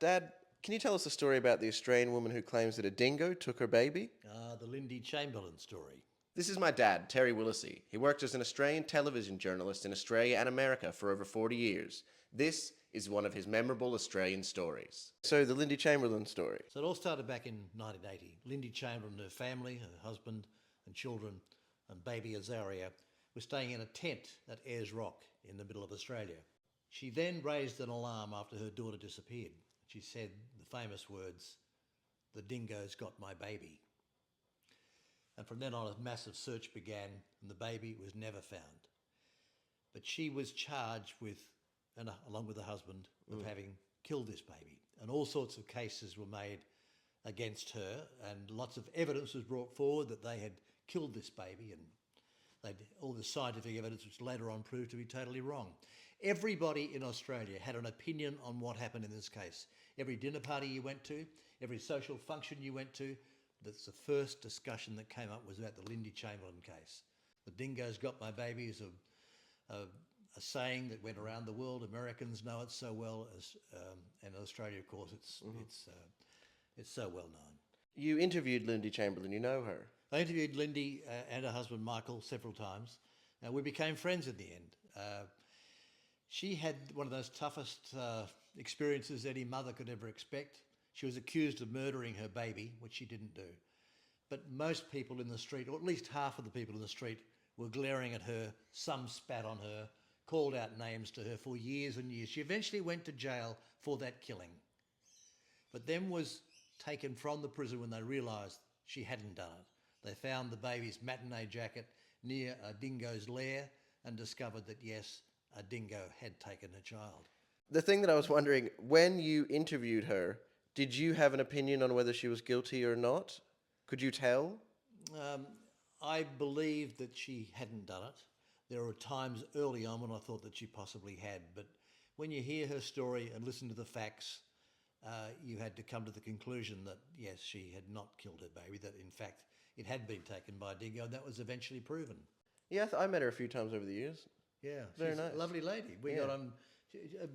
Dad, can you tell us a story about the Australian woman who claims that a dingo took her baby? The Lindy Chamberlain story. This is my dad, Terry Willisey. He worked as an Australian television journalist in Australia and America for over 40 years. This is one of his memorable Australian stories. So, the Lindy Chamberlain story. So it all started back in 1980. Lindy Chamberlain and her family, her husband and children and baby Azaria were staying in a tent at Ayers Rock in the middle of Australia. She then raised an alarm after her daughter disappeared. She said the famous words, "The dingo's got my baby." And from then on, a massive search began and the baby was never found. But she was charged with, and along with her husband, of having killed this baby. And all sorts of cases were made against her, and lots of evidence was brought forward that they had killed this baby, and all the scientific evidence which later on proved to be totally wrong. Everybody in Australia had an opinion on what happened in this case. Every dinner party you went to, every social function you went to, that's the first discussion that came up was about the Lindy Chamberlain case. The dingo's got my baby is a saying that went around the world. Americans know it so well, and in Australia, of course, it's so well known. You interviewed Lindy Chamberlain, you know her. I interviewed Lindy and her husband Michael several times. We became friends in the end. She had one of those toughest experiences any mother could ever expect. She was accused of murdering her baby, which she didn't do. But most people in the street, or at least half of the people in the street, were glaring at her. Some spat on her, called out names to her for years and years. She eventually went to jail for that killing, but then was taken from the prison when they realised she hadn't done it. They found the baby's matinee jacket near a dingo's lair and discovered that, yes, a dingo had taken her child. The thing that I was wondering, when you interviewed her, did you have an opinion on whether she was guilty or not? Could you tell? I believed that she hadn't done it. There were times early on when I thought that she possibly had, but when you hear her story and listen to the facts, you had to come to the conclusion that, yes, she had not killed her baby, that in fact it had been taken by a dingo, and that was eventually proven. Yeah, I met her a few times over the years. Yeah, Very she's nice. a lovely lady. We got on,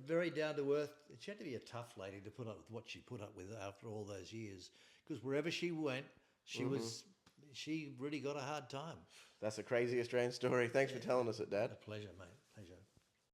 very down to earth. She had to be a tough lady to put up with what she put up with after all those years, because wherever she went, she really got a hard time. That's a crazy Australian story. Thanks for telling us it, Dad. A pleasure, mate.